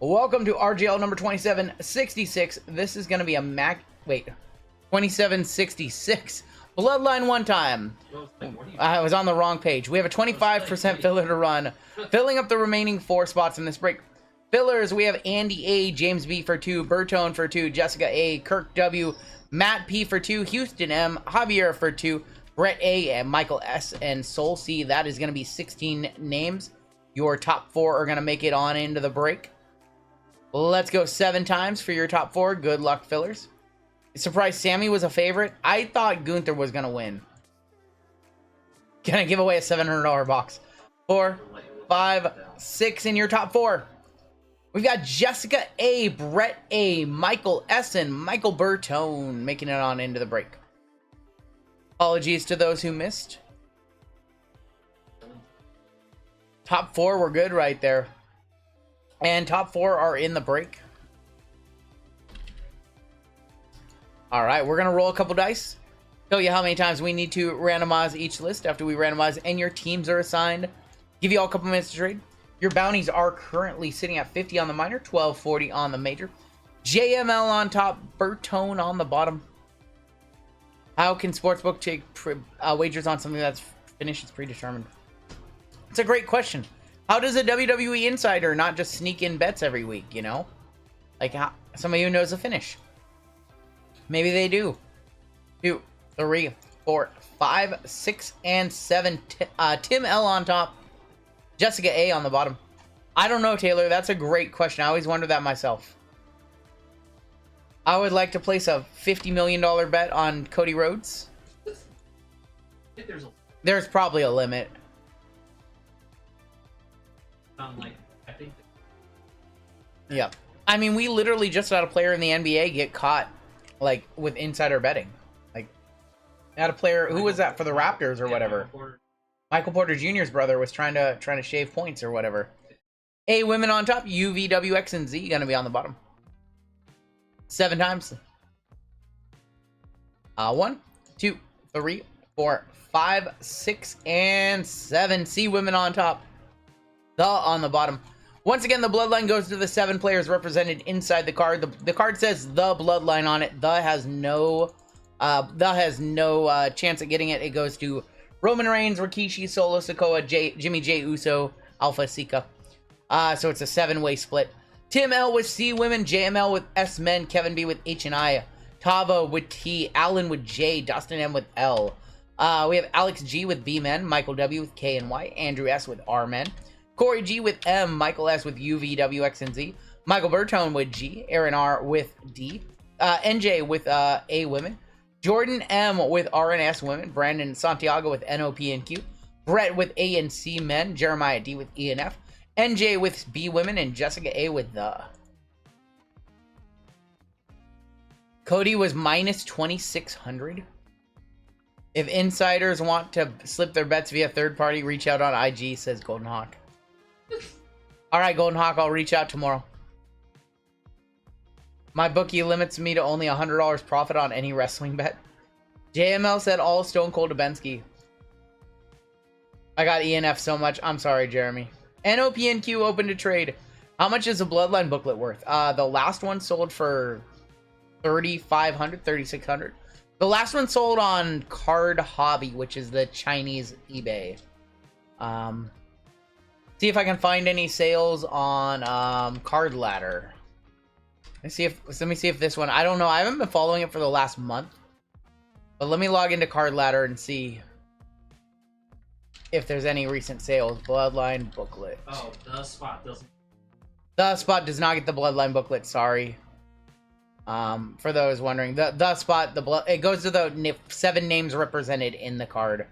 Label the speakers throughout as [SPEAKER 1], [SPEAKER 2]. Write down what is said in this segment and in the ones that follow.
[SPEAKER 1] Welcome to RGL number 2766. This is going to be a 2766. Bloodline one time. I was on the wrong page. We have a 25% filler to run, filling up the remaining 4 spots in this break. Fillers, we have Andy A, James B for 2, Bertone for 2, Jessica A, Kirk W, Matt P for 2, Houston M, Javier for 2, Brett A, and Michael S, and Soul C. That is going to be 16 names. Your top 4 are going to make it on into the break. Let's go 7 times for your top 4. Good luck, fillers. Surprised Sammy was a favorite. I thought Gunther was going to win. Gonna give away a $700 box. 4, 5, 6 in your top 4. We've got Jessica A, Brett A, Michael S, and Michael Bertone making it on into the break. Apologies to those who missed. Top 4 were good right there. And top 4 are in the break. Alright, we're going to roll a couple dice. Tell you how many times we need to randomize each list after we randomize and your teams are assigned. Give you all a couple minutes to trade. Your bounties are currently sitting at 50 on the minor, 1240 on the major. JML on top, Bertone on the bottom. How can Sportsbook take wagers on something that's finished? It's predetermined. It's a great question. How does a WWE insider not just sneak in bets every week, you know? Like, how, somebody who knows the finish. Maybe they do. 2, 3, 4, 5, 6, and 7. Tim L on top. Jessica A on the bottom. I don't know, Taylor. That's a great question. I always wonder that myself. I would like to place a $50 million bet on Cody Rhodes. There's probably a limit.
[SPEAKER 2] I think.
[SPEAKER 1] Yeah. I mean, we literally just had a player in the NBA get caught, like, with insider betting. Like, had a player, who was that for the Raptors or whatever? Michael Porter Jr.'s brother was trying to shave points or whatever. A, women on top. U, V, W, X, and Z gonna be on the bottom. 7 times. 1, 2, 3, 4, 5, 6, and 7. C, women on top. The on the bottom. Once again, the bloodline goes to the 7 players represented inside the card. The card says the bloodline on it. The has no chance at getting it. It goes to Roman Reigns, Rikishi, Solo Sikoa, Jimmy J Uso, Alpha Sika. So it's a 7-way split. Tim L with C women, JML with S men, Kevin B with H and I, Tava with T, Alan with J, Dustin M with L. We have Alex G with B men, Michael W with K and Y, Andrew S with R men, Corey G with M, Michael S with U, V, W, X, and Z, Michael Bertone with G, Aaron R with D, NJ with A women, Jordan M with R and S women, Brandon Santiago with N, O, P, and Q, Brett with A and C men, Jeremiah D with E and F, NJ with B women, and Jessica A with the. Cody was minus 2,600. If insiders want to slip their bets via third party, reach out on IG, says Golden Hawk. Alright, Golden Hawk, I'll reach out tomorrow. My bookie limits me to only $100 profit on any wrestling bet. JML said all Stone Cold Dubensky. I got ENF so much. I'm sorry, Jeremy. NOPNQ open to trade. How much is a Bloodline booklet worth? The last one sold for $3,500, $3,600. The last one sold on Card Hobby, which is the Chinese eBay. See if I can find any sales on Card Ladder. Let me see if this one. I don't know. I haven't been following it for the last month, but let me log into Card Ladder and see if there's any recent sales. Bloodline booklet.
[SPEAKER 2] Oh, the spot doesn't.
[SPEAKER 1] The spot does not get the Bloodline booklet. Sorry. For those wondering, the spot, it goes to the 7 names represented in the card.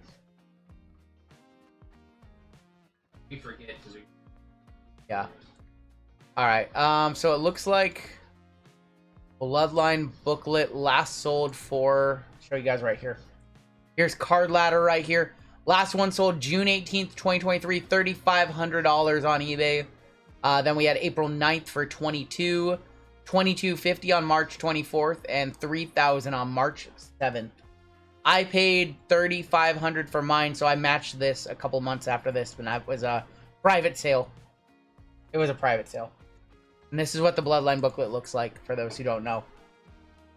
[SPEAKER 2] We forget because we.
[SPEAKER 1] Yeah. All right. So it looks like Bloodline booklet last sold for. I'll show you guys right here. Here's Card Ladder right here. Last one sold June 18th, 2023, $3,500 on eBay. Then we had April 9th for $22.50 on March 24th, and $3,000 on March 7th. I paid $3,500 for mine, so I matched this a couple months after this, and that was a private sale. It was a private sale. And this is what the Bloodline booklet looks like, for those who don't know.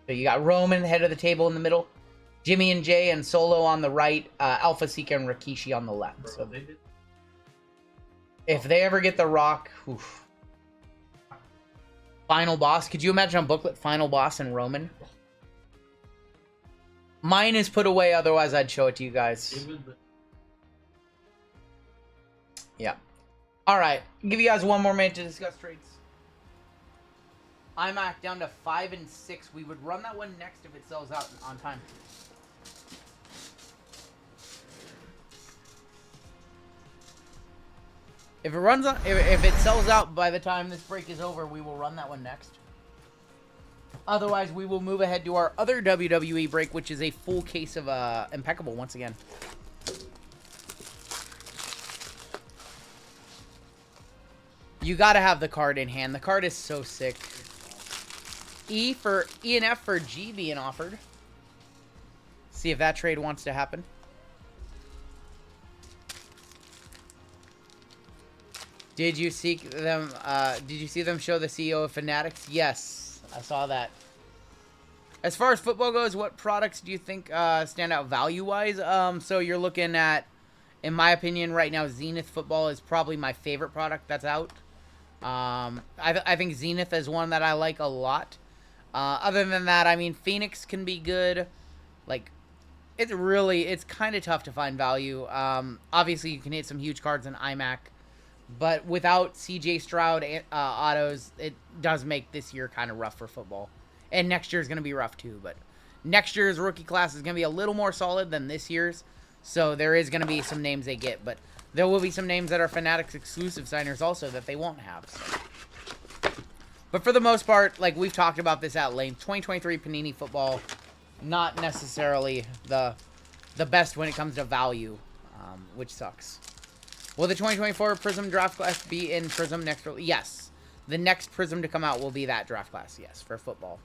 [SPEAKER 1] So you got Roman, head of the table, in the middle. Jimmy and Jay and Solo on the right. Alpha Seeker and Rikishi on the left. So if they ever get The Rock... Oof. Final boss. Could you imagine a booklet? Final boss and Roman? Mine is put away, otherwise I'd show it to you guys. Yeah. Alright. Give you guys one more minute to discuss trades. IMAC down to 5 and 6. We would run that one next if it sells out on time. If it runs on, if it sells out by the time this break is over, we will run that one next. Otherwise, we will move ahead to our other WWE break, which is a full case of Impeccable once again. You gotta have the card in hand. The card is so sick. E and F for G being offered. See if that trade wants to happen. Did you see them? Did you see them show the CEO of Fanatics? Yes, I saw that. As far as football goes, what products do you think stand out value-wise? So you're looking at, in my opinion, right now, Zenith Football is probably my favorite product that's out. I think Zenith is one that I like a lot. Other than that, I mean, Phoenix can be good. Like, it's kind of tough to find value. Obviously, you can hit some huge cards in iMac. But without CJ Stroud autos, it does make this year kind of rough for football. And next year is going to be rough too. But next year's rookie class is going to be a little more solid than this year's. So there is going to be some names they get. But there will be some names that are Fanatics exclusive signers also that they won't have. So. But for the most part, like we've talked about this at length, 2023 Panini football, not necessarily the best when it comes to value, which sucks. Will the 2024 Prism draft class be in Prism next? Yes. The next Prism to come out will be that draft class, yes, for football.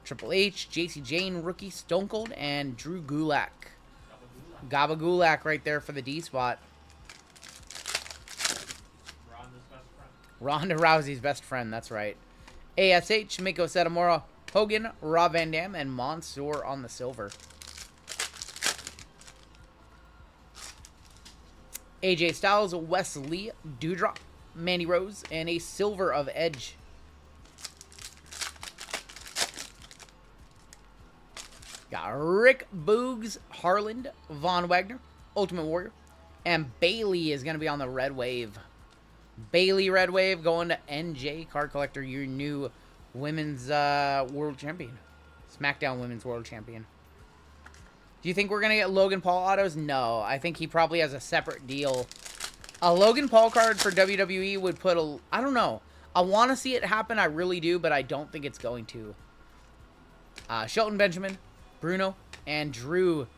[SPEAKER 1] Triple H, JC Jane, rookie, Stone Cold, and Drew Gulak. Gaba Gulak right there for the D spot. Ronda Rousey's best friend, that's right. ASH, Miko Satomura, Hogan, Rob Van Dam, and Mansoor on the silver. AJ Styles, Wesley, Doudrop, Mandy Rose, and a silver of Edge. Got Rick Boogs, Harland, Von Wagner, Ultimate Warrior, and Bailey is going to be on the Red Wave. Bailey Red Wave going to NJ Card Collector, your new Women's World Champion. SmackDown Women's World Champion. Do you think we're going to get Logan Paul autos? No. I think he probably has a separate deal. A Logan Paul card for WWE would put a... I don't know. I want to see it happen. I really do, but I don't think it's going to. Shelton Benjamin, Bruno, and Drew,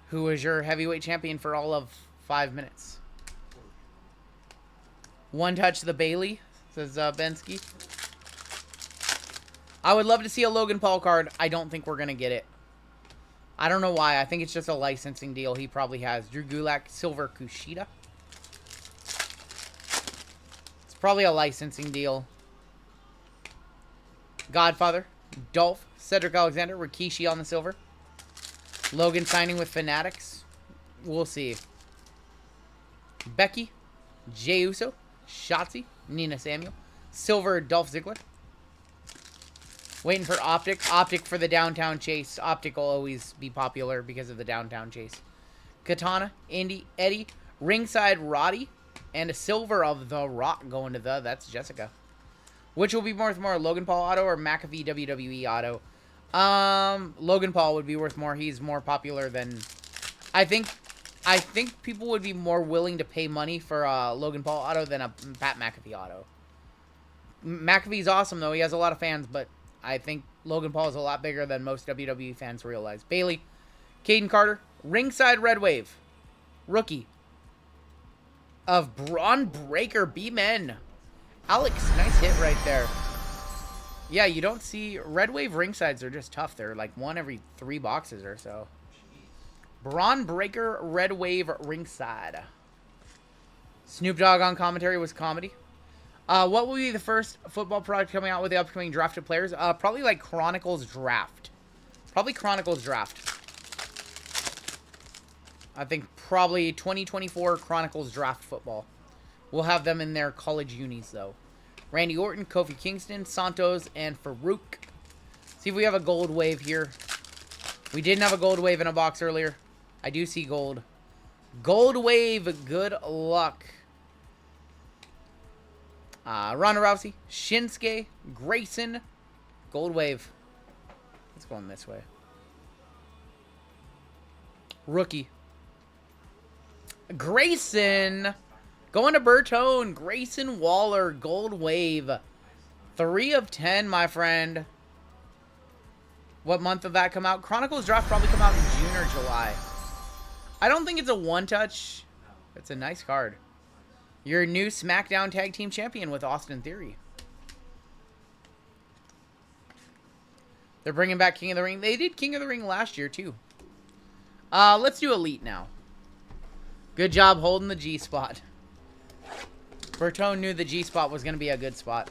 [SPEAKER 1] who was your heavyweight champion for all of 5 minutes. One touch the Bailey, says Bensky. I would love to see a Logan Paul card. I don't think we're going to get it. I don't know why. I think it's just a licensing deal he probably has. Drew Gulak, Silver Kushida. It's probably a licensing deal. Godfather, Dolph, Cedric Alexander, Rikishi on the silver. Logan signing with Fanatics. We'll see. Becky, Jey Uso, Shotzi, Nina Samuel. Silver, Dolph Ziggler. Waiting for Optic. Optic for the Downtown Chase. Optic will always be popular because of the Downtown Chase. Katana, Indy, Eddie, Ringside Roddy, and a silver of The Rock going to that's Jessica. Which will be worth more, Logan Paul auto or McAfee WWE auto? Logan Paul would be worth more. He's more popular than... I think people would be more willing to pay money for a Logan Paul auto than a Pat McAfee auto. McAfee's awesome, though. He has a lot of fans, but I think Logan Paul is a lot bigger than most WWE fans realize. Bailey, Caden Carter, Ringside Red Wave, rookie of Braun Breaker B-Men. Alex, nice hit right there. Yeah, you don't see... Red Wave Ringsides are just tough. They're like one every 3 boxes or so. Braun Breaker Red Wave Ringside. Snoop Dogg on commentary was comedy. What will be the first football product coming out with the upcoming drafted players? Probably like Chronicles Draft. Probably Chronicles Draft. I think probably 2024 Chronicles Draft football. We'll have them in their college unis, though. Randy Orton, Kofi Kingston, Santos, and Farouk. See if we have a gold wave here. We didn't have a gold wave in a box earlier. I do see gold. Gold wave, good luck. Ronda Rousey, Shinsuke, Grayson, gold wave. Let's go on this way. Rookie. Grayson. Going to Bertone. Grayson Waller, gold wave. 3 of 10, my friend. What month did that come out? Chronicles Draft probably come out in June or July. I don't think it's a one-touch. It's a nice card. Your new SmackDown Tag Team Champion with Austin Theory. They're bringing back King of the Ring. They did King of the Ring last year, too. Let's do Elite now. Good job holding the G spot. Bertone knew the G spot was going to be a good spot.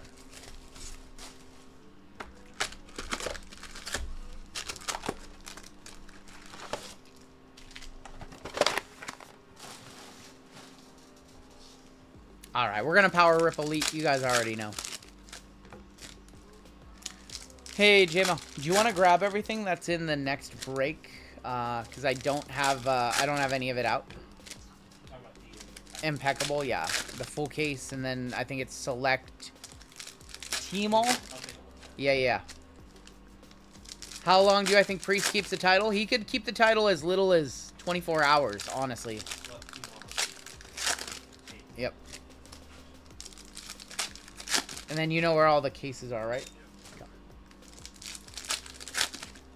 [SPEAKER 1] Alright, we're going to power rip Elite. You guys already know. Hey, JMO, do you want to grab everything that's in the next break? Because I don't have any of it out. Impeccable, yeah. The full case, and then I think it's select team all. Yeah. How long do I think Priest keeps the title? He could keep the title as little as 24 hours, honestly. Yep. And then you know where all the cases are, right?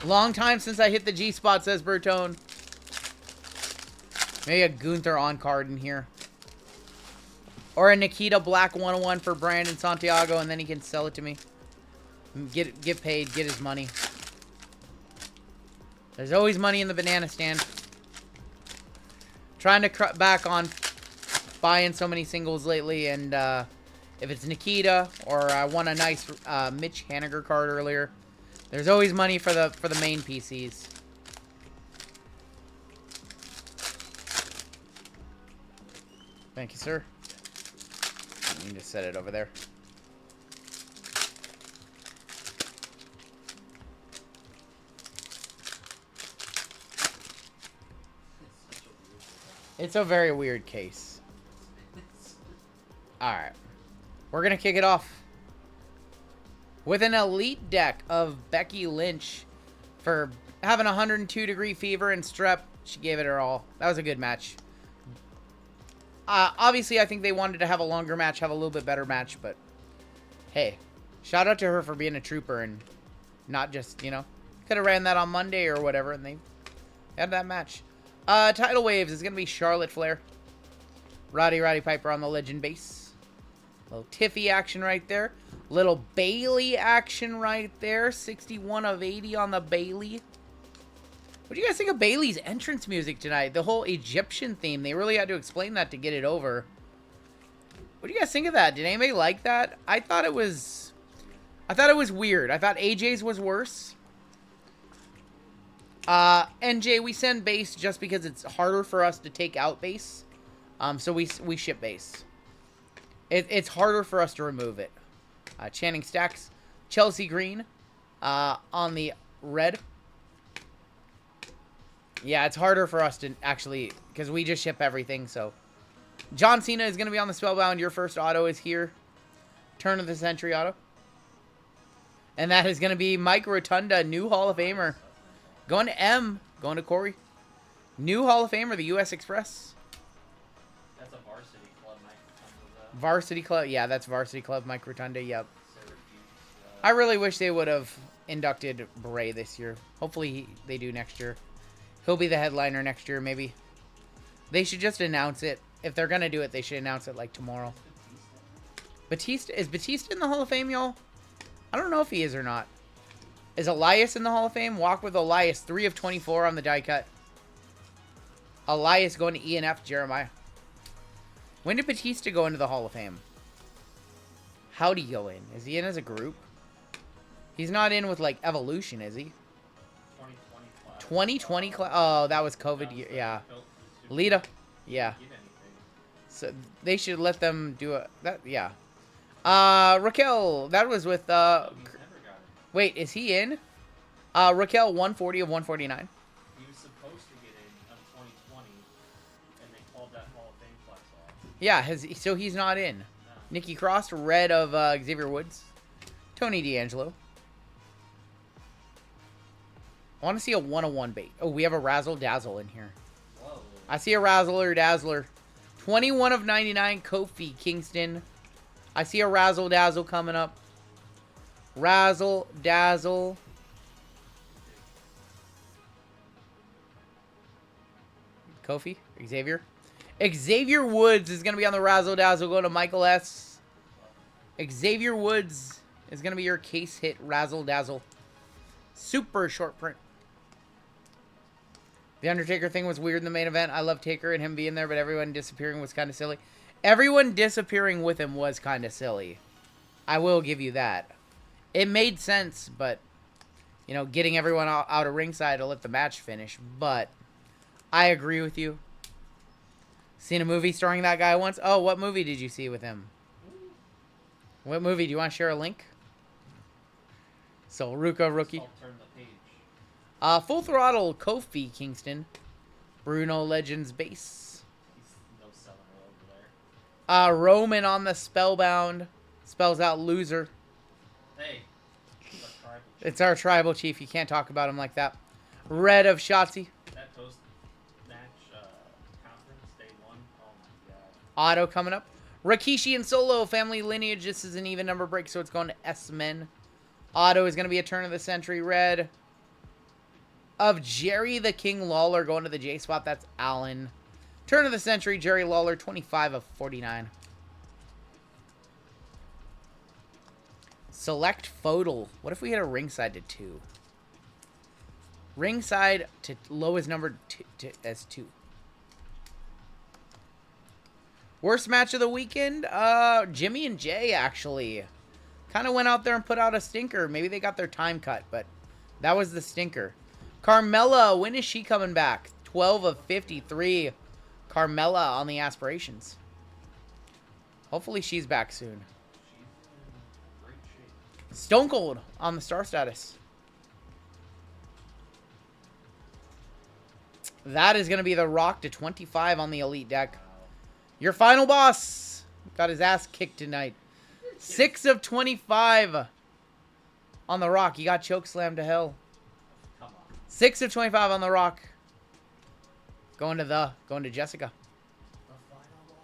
[SPEAKER 1] Long time since I hit the G spot, says Bertone. Maybe a Gunther on card in here. Or a Nikita Black 101 for Brandon Santiago, and then he can sell it to me. Get paid, get his money. There's always money in the banana stand. Trying to cut back on buying so many singles lately, and if it's Nikita, or I won a nice Mitch Haniger card earlier, there's always money for the main PCs. Thank you, sir. You can just set it over there. It's a very weird case. Alright. We're going to kick it off with an elite deck of Becky Lynch for having 102-degree fever and strep. She gave it her all. That was a good match. Obviously, I think they wanted to have a longer match, have a little bit better match, but hey, shout out to her for being a trooper and not just, you know, could have ran that on Monday or whatever, and they had that match. Title waves is going to be Charlotte Flair. Roddy Piper on the Legend base. Little Tiffy action right there. Little Bailey action right there. 61 of 80 on the Bailey. What do you guys think of Bailey's entrance music tonight? The whole Egyptian theme. They really had to explain that to get it over. What do you guys think of that? Did anybody like that? I thought it was weird. I thought AJ's was worse. NJ, we send base just because it's harder for us to take out base. So we ship base. It's harder for us to remove it. Channing Stacks. Chelsea Green. On the red. Yeah, it's harder for us to actually, because we just ship everything, so. John Cena is going to be on the Spellbound. Your first auto is here. Turn of the Century auto. And that is going to be Mike Rotunda, new Hall of Famer. Going to M. Going to Corey. New Hall of Famer, the U.S. Express.
[SPEAKER 2] That's a Varsity Club, Mike Rotunda.
[SPEAKER 1] Varsity Club. Yeah, that's Varsity Club, Mike Rotunda. Yep. I really wish they would have inducted Bray this year. Hopefully they do next year. He'll be the headliner next year, maybe. They should just announce it. If they're going to do it, they should announce it, like, tomorrow. Is Batista in the Hall of Fame, y'all? I don't know if he is or not. Is Elias in the Hall of Fame? Walk with Elias. 3 of 24 on the die cut. Elias going to E and F, Jeremiah. When did Batista go into the Hall of Fame? How'd he go in? Is he in as a group? He's not in with, like, Evolution, is he?
[SPEAKER 2] 2020 class.
[SPEAKER 1] 2020 class? Oh, that was COVID year. Yeah. Lita. Yeah. So they should let them do a... That, yeah. Raquel. That was with... Wait, is he in? Raquel, 140 of 149.
[SPEAKER 2] He was supposed to get in on 2020, and they called that Hall of Fame class off.
[SPEAKER 1] Yeah, so he's not in.
[SPEAKER 2] No.
[SPEAKER 1] Nikki Cross, red of Xavier Woods. Tony D'Angelo. I want to see a 101 bait. Oh, we have a Razzle Dazzle in here.
[SPEAKER 2] Whoa.
[SPEAKER 1] I see a Razzler Dazzler. 21 of 99, Kofi Kingston. I see a Razzle Dazzle coming up. Razzle Dazzle. Kofi, Xavier. Xavier Woods is going to be on the Razzle Dazzle. Go to Michael S. Xavier Woods is going to be your case hit Razzle Dazzle. Super short print. The Undertaker thing was weird in the main event. I love Taker and him being there, but everyone disappearing was kind of silly. Everyone disappearing with him was kind of silly. I will give you that. It made sense, but, you know, getting everyone out of ringside to let the match finish. But I agree with you. Seen a movie starring that guy once? Oh, what movie did you see with him? What movie? Do you want to share a link? So, Ruka, rookie.
[SPEAKER 2] I'll turn the page.
[SPEAKER 1] Full Throttle, Kofi Kingston. Bruno Legends base.
[SPEAKER 2] He's no selling her over there.
[SPEAKER 1] Roman on the Spellbound. Spells out loser.
[SPEAKER 2] Hey.
[SPEAKER 1] It's our tribal chief. You can't talk about him like that. Red of Shotzi.
[SPEAKER 2] That toast match conference day 1. Oh my god.
[SPEAKER 1] Auto coming up. Rikishi and Solo, family lineage. This is an even number break, so it's going to S-Men. Auto is going to be a turn of the century red. Of Jerry the King Lawler going to the J spot. That's Allen. Turn of the century, Jerry Lawler, 25 of 49. Select Photo. What if we hit a ringside to 2? Ringside to lowest number as 2. Worst match of the weekend? Jimmy and Jay, actually. Kind of went out there and put out a stinker. Maybe they got their time cut, but that was the stinker. Carmella, when is she coming back? 12 of 53. Carmella on the aspirations. Hopefully she's back soon.
[SPEAKER 2] She's in great shape.
[SPEAKER 1] Stone Cold on the star status. That is going to be The Rock to 25 on the Elite deck.
[SPEAKER 2] Wow.
[SPEAKER 1] Your final boss got his ass kicked tonight. 6 of 25 on The Rock. He got chokeslammed to hell.
[SPEAKER 2] Come on.
[SPEAKER 1] 6 of 25 on The Rock. Going to Jessica.
[SPEAKER 2] The final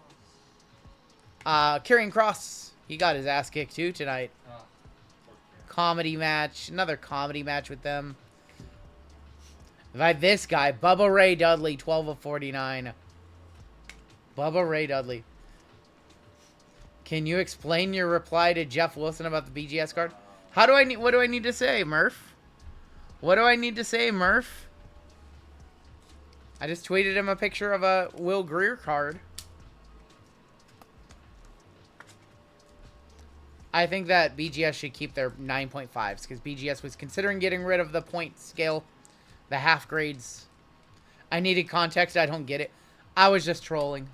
[SPEAKER 2] boss.
[SPEAKER 1] Karrion Kross. He got his ass kicked too tonight.
[SPEAKER 2] Oh, poor Karen.
[SPEAKER 1] Comedy match. Another comedy match with them. By this guy, Bubba Ray Dudley, 12 of 49. Bubba Ray Dudley. Can you explain your reply to Jeff Wilson about the BGS card? What do I need to say, Murph? What do I need to say, Murph? I just tweeted him a picture of a Will Greer card. I think that BGS should keep their 9.5s because BGS was considering getting rid of the point scale, the half grades. I needed context. I don't get it. I was just trolling.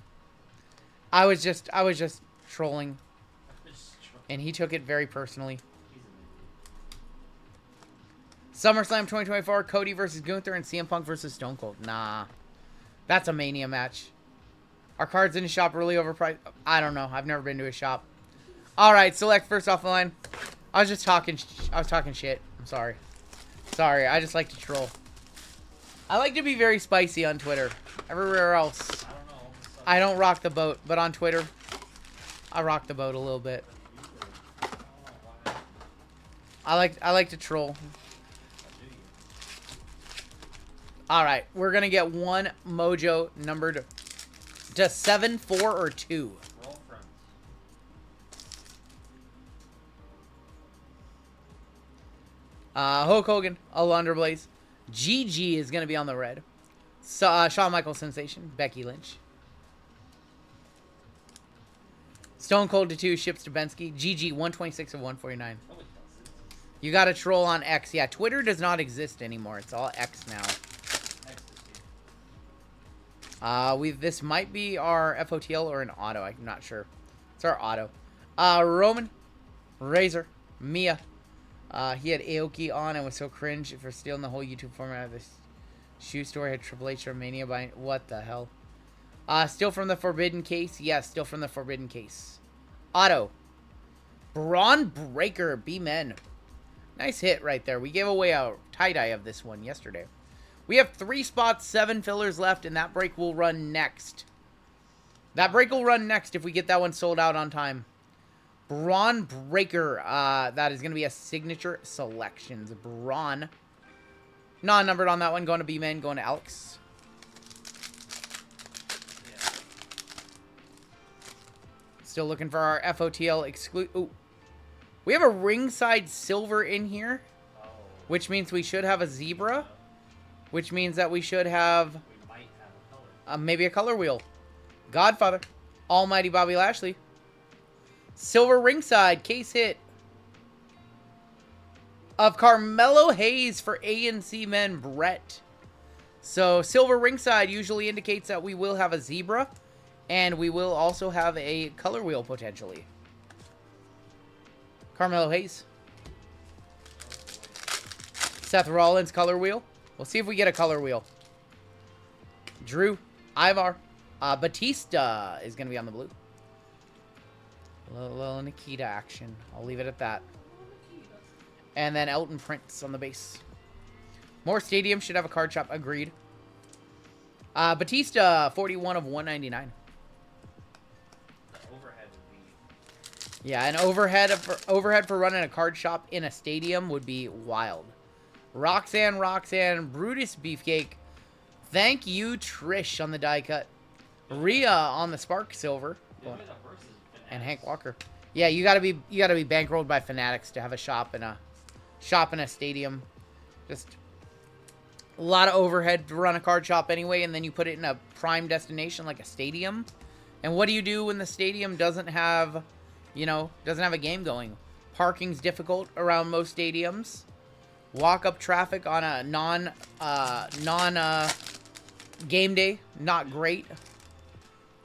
[SPEAKER 1] I was just trolling, and he took it very personally. SummerSlam 2024, Cody versus Gunther and CM Punk versus Stone Cold. Nah. That's a Mania match. Are cards in his shop really overpriced? I don't know. I've never been to his shop. Alright, select first off the line. I was talking shit. I'm sorry. Sorry, I just like to troll. I like to be very spicy on Twitter. Everywhere else,
[SPEAKER 2] I don't know.
[SPEAKER 1] I don't rock the boat. But on Twitter, I rock the boat a little bit. I like to troll. Alright, we're going to get one mojo numbered to 7, 4, or 2.
[SPEAKER 2] Roll friends.
[SPEAKER 1] Hulk Hogan, Alundra Blaze. GG is going to be on the red. So, Shawn Michaels Sensation, Becky Lynch. Stone Cold to 2 ships to Bensky. GG 126 of 149.
[SPEAKER 2] No, it doesn't.
[SPEAKER 1] You got to troll on X. Yeah, Twitter does not exist anymore. It's all X now. This might be our FOTL or an auto. I'm not sure. It's our auto. Roman, Razor, Mia. He had Aoki on and was so cringe for stealing the whole YouTube format of this shoe store. Had Triple H Romania by what the hell? Still from the Forbidden Case. Yes, still from the Forbidden Case. Auto. Braun Breaker. B-Men. Nice hit right there. We gave away a tie-dye of this one yesterday. We have 3 spots, 7 fillers left, and that break will run next. That break will run next if we get that one sold out on time. Braun Breaker. That is going to be a signature selections. Braun. Non-numbered on that one. Going to B-Men. Going to Alex.
[SPEAKER 2] Yeah.
[SPEAKER 1] Still looking for our FOTL exclude. Ooh. We have a ringside silver in here,
[SPEAKER 2] Oh.
[SPEAKER 1] which means we should have a zebra, which means that we should have
[SPEAKER 2] We might have a color.
[SPEAKER 1] maybe a color wheel. Godfather. Almighty Bobby Lashley. Silver ringside. Case hit of Carmelo Hayes for A&C Men Brett. So silver ringside usually indicates that we will have a zebra, and we will also have a color wheel potentially. Carmelo Hayes. Seth Rollins color wheel. We'll see if we get a color wheel. Drew. Ivar. Batista is going to be on the blue. A little Nikita action. I'll leave it at that. And then Elton Prince on the base. More stadiums should have a card shop. Agreed. Batista, 41 of 199.
[SPEAKER 2] The overhead would be.
[SPEAKER 1] Yeah, an overhead for running a card shop in a stadium would be wild. Roxanne, Brutus Beefcake. Thank you, Trish, on the die cut. Rhea on the Spark Silver.
[SPEAKER 2] The only that works is
[SPEAKER 1] And Hank Walker. Yeah, you gotta be bankrolled by Fanatics to have a shop in a stadium. Just a lot of overhead to run a card shop anyway, and then you put it in a prime destination like a stadium. And what do you do when the stadium doesn't have a game going? Parking's difficult around most stadiums. Walk-up traffic on a non game day, not great.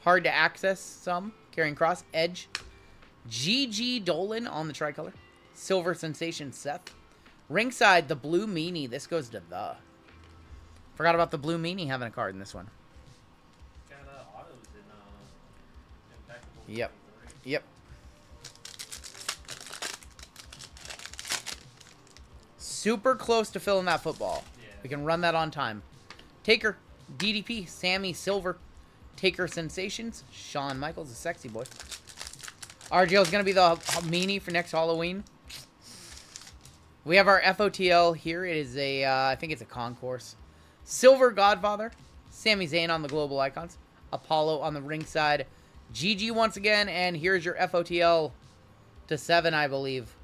[SPEAKER 1] Hard to access some. Carrying cross. Edge. GG Dolan on the tricolor. Silver Sensation Seth. Ringside, the blue meanie. This goes to the. Forgot about the blue meanie having a card in this one.
[SPEAKER 2] got autos in Immaculate
[SPEAKER 1] Yep.
[SPEAKER 2] WWE.
[SPEAKER 1] Yep. Super close to filling that football.
[SPEAKER 2] Yeah.
[SPEAKER 1] We can run that on time. Taker. DDP. Sammy Silver. Taker Sensations. Shawn Michaels, a sexy boy. RGL is going to be the meanie for next Halloween. We have our FOTL here. It is a, I think it's a concourse. Silver Godfather. Sami Zayn on the global icons. Apollo on the ringside. GG once again. And here's your FOTL to 7, I believe.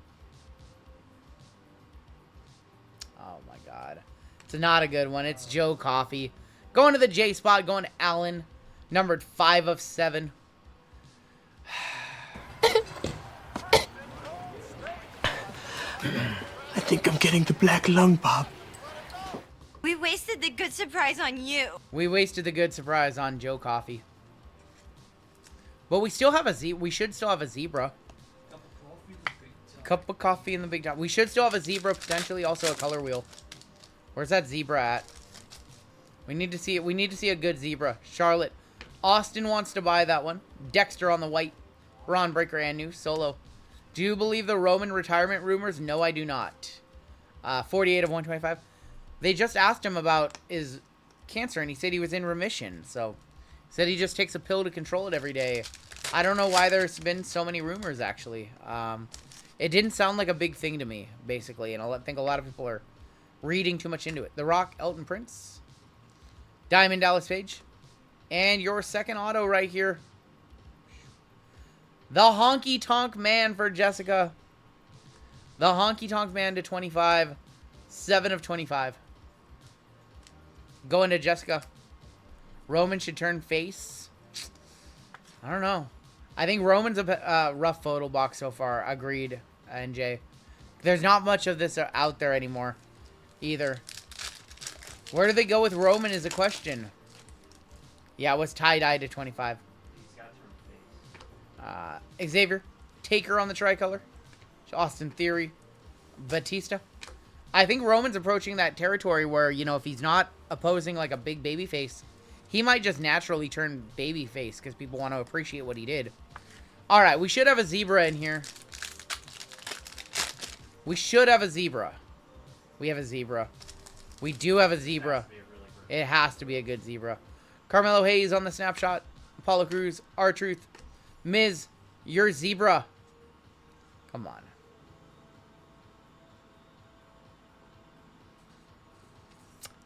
[SPEAKER 1] Oh, my God. It's not a good one. It's Joe Coffey. Going to the J spot. Going to Allen. Numbered 5 of 7.
[SPEAKER 3] I think I'm getting the black lung, Bob.
[SPEAKER 4] We wasted the good surprise on you.
[SPEAKER 1] We wasted the good surprise on Joe Coffey. But we still have we should still have a zebra. Cup of coffee in the big top. We should still have a zebra, potentially also a color wheel. Where's that zebra at? We need to see it. We need to see a good zebra. Charlotte. Austin wants to buy that one. Dexter on the white. Ron Breaker and new. Solo. Do you believe the Roman retirement rumors? No, I do not. 48 of 125. They just asked him about his cancer, and he said he was in remission. So, said he just takes a pill to control it every day. I don't know why there's been so many rumors, actually. It didn't sound like a big thing to me, basically, and I think a lot of people are reading too much into it. The Rock, Elton Prince. Diamond Dallas Page. And your second auto right here. The Honky Tonk Man for Jessica. The Honky Tonk Man to 25. 7 of 25. Going to Jessica. Roman should turn face. I don't know. I think Roman's a rough photo box so far. Agreed, NJ. There's not much of this out there anymore, either. Where do they go with Roman is a question. Yeah, it was tie-dye to 25.
[SPEAKER 2] He's got to face.
[SPEAKER 1] Xavier, Taker on the tricolor. Austin Theory, Batista. I think Roman's approaching that territory where, you know, if he's not opposing like a big baby face, he might just naturally turn baby face because people want to appreciate what he did. All right, we should have a zebra in here. We should have a zebra. We have a zebra. We do have a zebra. It has to be a good zebra. Carmelo Hayes on the snapshot. Apollo Crews, R-Truth. Miz, your zebra. Come on.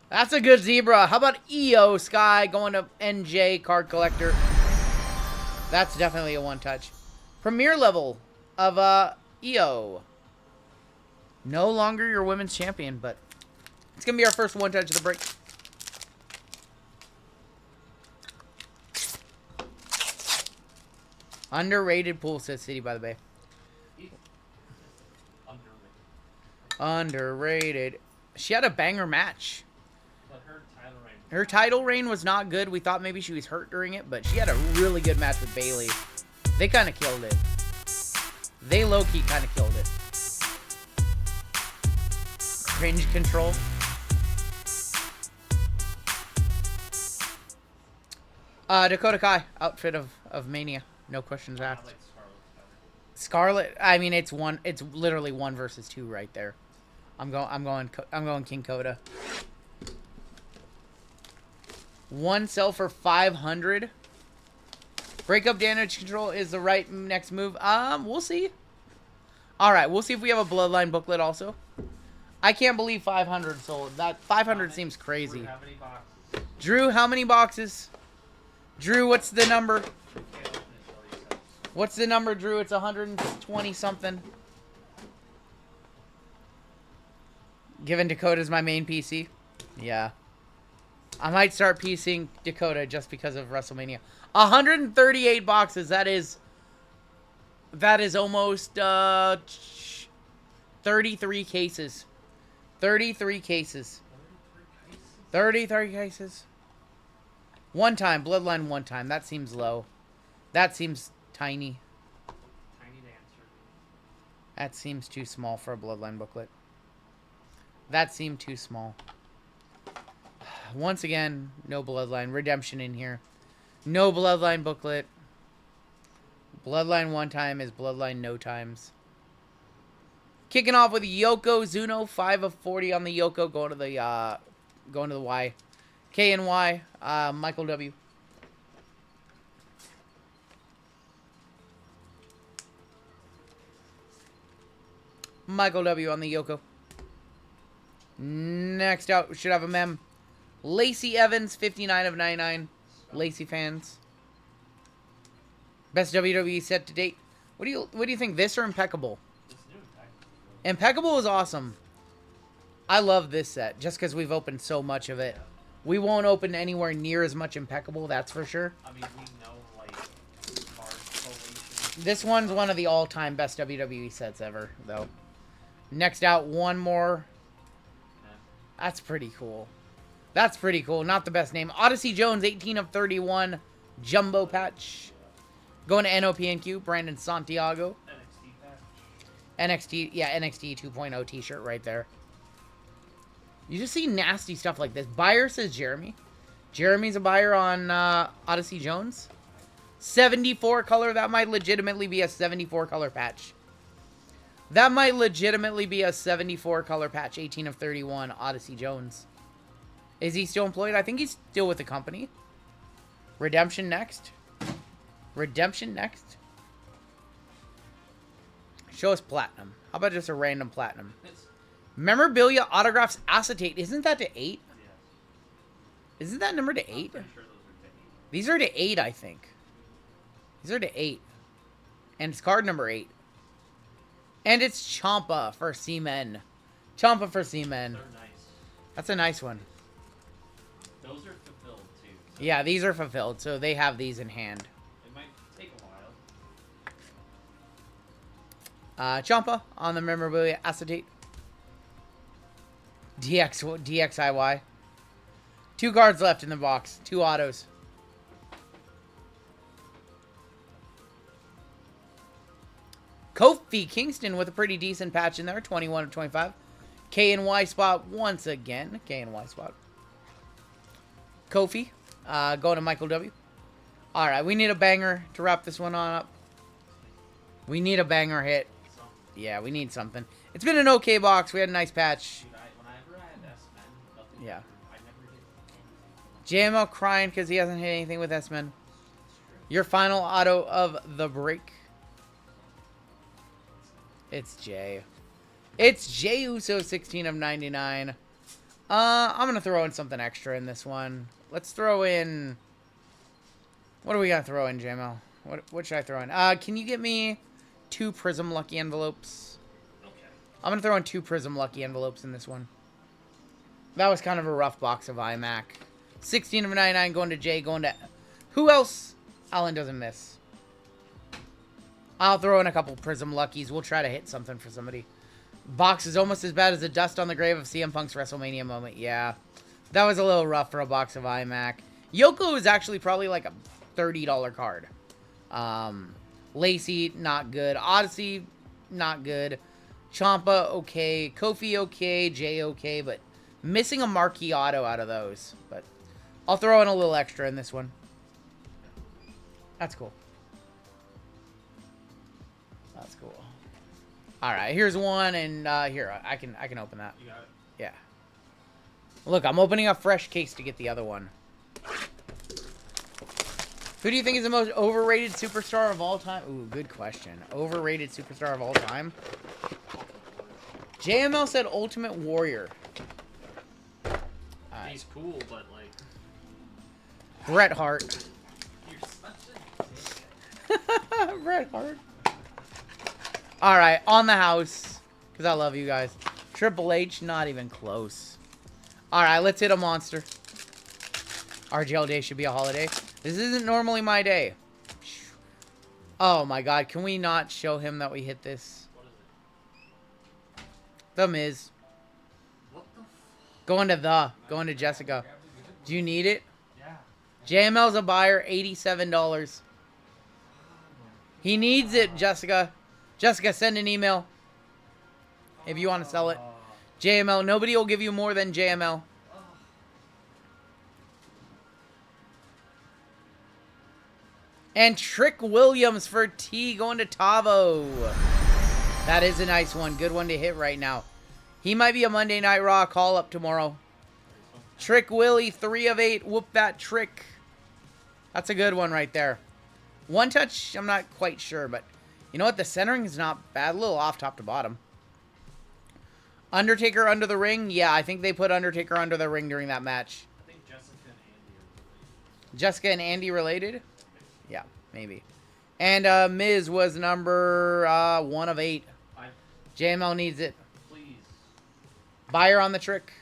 [SPEAKER 1] That's a good zebra. How about EO Sky going to NJ card collector? That's definitely a one touch. Premier level of EO. No longer your women's champion, but it's going to be our first one touch of the break. Underrated pool, says City by the Bay. Underrated. She had a banger match.
[SPEAKER 2] But
[SPEAKER 1] her title reign was not good. We thought maybe she was hurt during it, but she had a really good match with Bayley. They kind of killed it. They low-key kind of killed it. Cringe control. Dakota Kai, outfit of Mania. No questions asked.
[SPEAKER 2] like
[SPEAKER 1] Scarlet, I mean, it's literally 1 versus 2 right there. I'm going King Coda. One sell for 500. Breakup damage control is the right next move. We'll see. All right, we'll see if we have a Bloodline booklet also. I can't believe 500 sold. That 500 seems crazy. Drew, how many boxes? Drew, what's the number? What's the number, Drew? It's 120 something. Given Dakota's my main PC. Yeah. I might start PCing Dakota just because of WrestleMania. 138 boxes. That is almost 33 cases. 33 cases. 33 cases. One time. Bloodline one time. That seems low. That seems tiny.
[SPEAKER 2] Tiny dancer.
[SPEAKER 1] That seems too small for a Bloodline booklet. That seemed too small. Once again, no Bloodline. Redemption in here. No Bloodline booklet. Bloodline one time is Bloodline no times. Kicking off with Yoko Zuno. 5 of 40 on the Yoko. Going to the Y. K and Y. Michael W. Michael W on the Yoko. Next out, we should have a mem. Lacey Evans, 59 of 99. Lacey fans. Best WWE set to date. What do you think? This or Impeccable? Impeccable is awesome. I love this set just because we've opened so much of it. We won't open anywhere near as much Impeccable, that's for sure.
[SPEAKER 2] I mean, we know, like, card collation.
[SPEAKER 1] This one's one of the all-time best WWE sets ever, though. Next out, one more. That's pretty cool. That's pretty cool. Not the best name. Odyssey Jones, 18 of 31. Jumbo patch. Going to NOPNQ. Brandon Santiago.
[SPEAKER 2] NXT patch.
[SPEAKER 1] NXT, yeah, NXT 2.0 t-shirt right there. You just see nasty stuff like this. Buyer says Jeremy. Jeremy's a buyer on Odyssey Jones. 74 color. That might legitimately be a 74 color patch. That might legitimately be a 74 color patch. 18 of 31. Odyssey Jones. Is he still employed? I think he's still with the company. Redemption next. Redemption next. Show us platinum. How about just a random platinum? Memorabilia autographs acetate. Isn't that to 8?
[SPEAKER 2] Yeah.
[SPEAKER 1] Isn't that number to 8?
[SPEAKER 2] I'm pretty sure those are to 8.
[SPEAKER 1] These are to 8, I think. These are to 8. And it's card number 8. And it's Ciampa for C-Men. Ciampa for C-Men.
[SPEAKER 2] They're nice.
[SPEAKER 1] That's a nice one.
[SPEAKER 2] Those are fulfilled, too. So
[SPEAKER 1] Yeah, these are fulfilled, so they have these in hand.
[SPEAKER 2] it might take a while.
[SPEAKER 1] Ciampa on the memorabilia acetate. DXIY. 2 cards left in the box. 2 autos. Kofi Kingston with a pretty decent patch in there. 21 of 25. K and Y spot once again. K and Y spot. Kofi. Going to Michael W. Alright, we need a banger to wrap this one on up. We need a banger hit. Yeah, we need something. It's been an okay box. We had a nice patch.
[SPEAKER 2] Whenever I had S-Men, nothing.
[SPEAKER 1] Yeah.
[SPEAKER 2] I never hit anything.
[SPEAKER 1] JML crying because he hasn't hit anything with S-Men. Your final auto of the break. It's Jay. It's Jey Uso, 16 of 99. I'm going to throw in something extra in this one. Let's throw in... What do we got to throw in, JML? What should I throw in? Can you get me 2 Prism Lucky envelopes?
[SPEAKER 2] Okay.
[SPEAKER 1] I'm going to throw in 2 Prism Lucky envelopes in this one. That was kind of a rough box of iMac. 16 of 99 going to Jay, going to... Who else? Alan doesn't miss. I'll throw in a couple Prism Luckies. We'll try to hit something for somebody. Box is almost as bad as the dust on the grave of CM Punk's WrestleMania moment. Yeah. That was a little rough for a box of iMac. Yoko is actually probably like a $30 card. Lacey, not good. Odyssey, not good. Ciampa, okay. Kofi, okay. Jay, okay. But missing a marquee auto out of those. But I'll throw in a little extra in this one. That's cool. That's cool. All right, here's one, and here I can open that.
[SPEAKER 2] You got it.
[SPEAKER 1] Yeah. Look, I'm opening a fresh case to get the other one. Who do you think is the most overrated superstar of all time? Ooh, good question. Overrated superstar of all time? JML said Ultimate Warrior.
[SPEAKER 2] He's cool, but like...
[SPEAKER 1] Bret Hart.
[SPEAKER 2] You're such a dick.
[SPEAKER 1] Bret Hart. Alright, on the house. Because I love you guys. Triple H, not even close. Alright, let's hit a monster. RGL day should be a holiday. This isn't normally my day. Oh my god, can we not show him that we hit this?
[SPEAKER 2] What is it?
[SPEAKER 1] The Miz.
[SPEAKER 2] What the
[SPEAKER 1] Going to Jessica. Do you need it?
[SPEAKER 2] Yeah.
[SPEAKER 1] JML's a buyer, $87. He needs it, Jessica. Jessica, send an email. If you want to sell it. JML, nobody will give you more than JML. And Trick Williams for T going to Tavo. That is a nice one. Good one to hit right now. He might be a Monday Night Raw call-up tomorrow. Trick Willie, 3 of 8. Whoop that trick. That's a good one right there. One touch, I'm not quite sure, but you know what? The centering is not bad. A little off top to bottom. Undertaker under the ring. Yeah, I think they put Undertaker under the ring during that match.
[SPEAKER 2] I think Jessica and Andy are related.
[SPEAKER 1] Jessica and Andy related? Yeah, maybe. And Miz was number 1 of 8. JML needs it.
[SPEAKER 2] Please.
[SPEAKER 1] Buyer on the trick.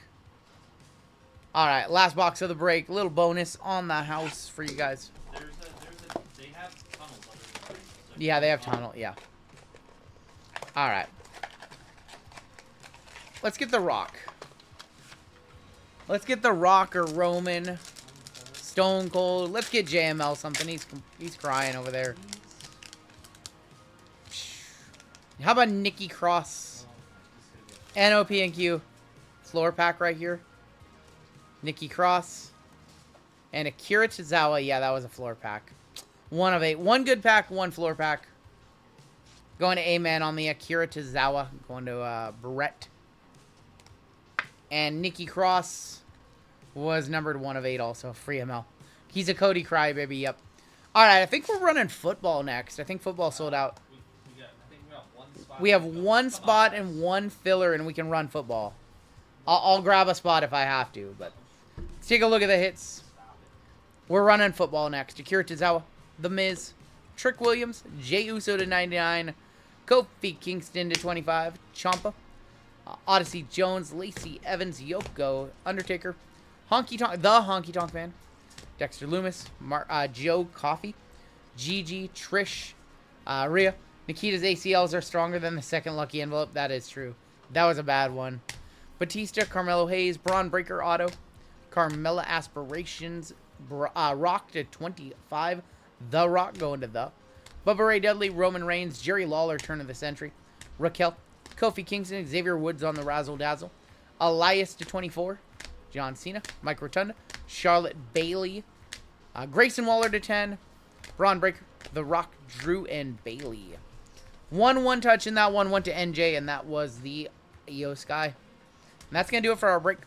[SPEAKER 1] Alright, last box of the break. Little bonus on the house for you guys.
[SPEAKER 2] They have tunnels under the ring. So
[SPEAKER 1] Yeah, they have tunnel. Yeah. Alright. Let's get the Rock. Let's get the Rock or Roman. Stone Cold. Let's get JML something. He's crying over there. How about Nikki Cross? NOP and Q. Floor pack right here. Nikki Cross. And Akira Tozawa. Yeah, that was a floor pack. 1 of 8. 1 good pack, 1 floor pack. Going to A-Man on the Akira Tozawa. Going to Brett. And Nikki Cross was numbered 1 of 8 also. Free ML. He's a Cody Crybaby, yep. Alright, I think we're running football next. I think football sold out.
[SPEAKER 2] I think we have 1 spot.
[SPEAKER 1] We have 1 spot and 1 filler, and we can run football. I'll grab a spot if I have to, but let's take a look at the hits. We're running football next. Akira Tozawa, The Miz, Trick Williams, Jey Uso to 99, Kofi Kingston to 25, Ciampa, Odyssey Jones, Lacey Evans, Yoko, Undertaker, the Honky Tonk Man, Dexter Loomis, Joe Coffey, Gigi, Trish, Rhea, Nikita's ACLs are stronger than the second lucky envelope. That is true. That was a bad one. Batista, Carmelo Hayes, Braun Breaker auto. Carmella Aspirations, Rock to 25. The Rock going to the. Bubba Ray Dudley, Roman Reigns, Jerry Lawler, turn of the century. Raquel, Kofi Kingston, Xavier Woods on the Razzle Dazzle. Elias to 24. John Cena, Mike Rotunda, Charlotte Bailey, Grayson Waller to 10. Braun Breaker, The Rock, Drew, and Bailey. 1 touch in that one went to NJ, and that was the Io Sky. And that's going to do it for our break.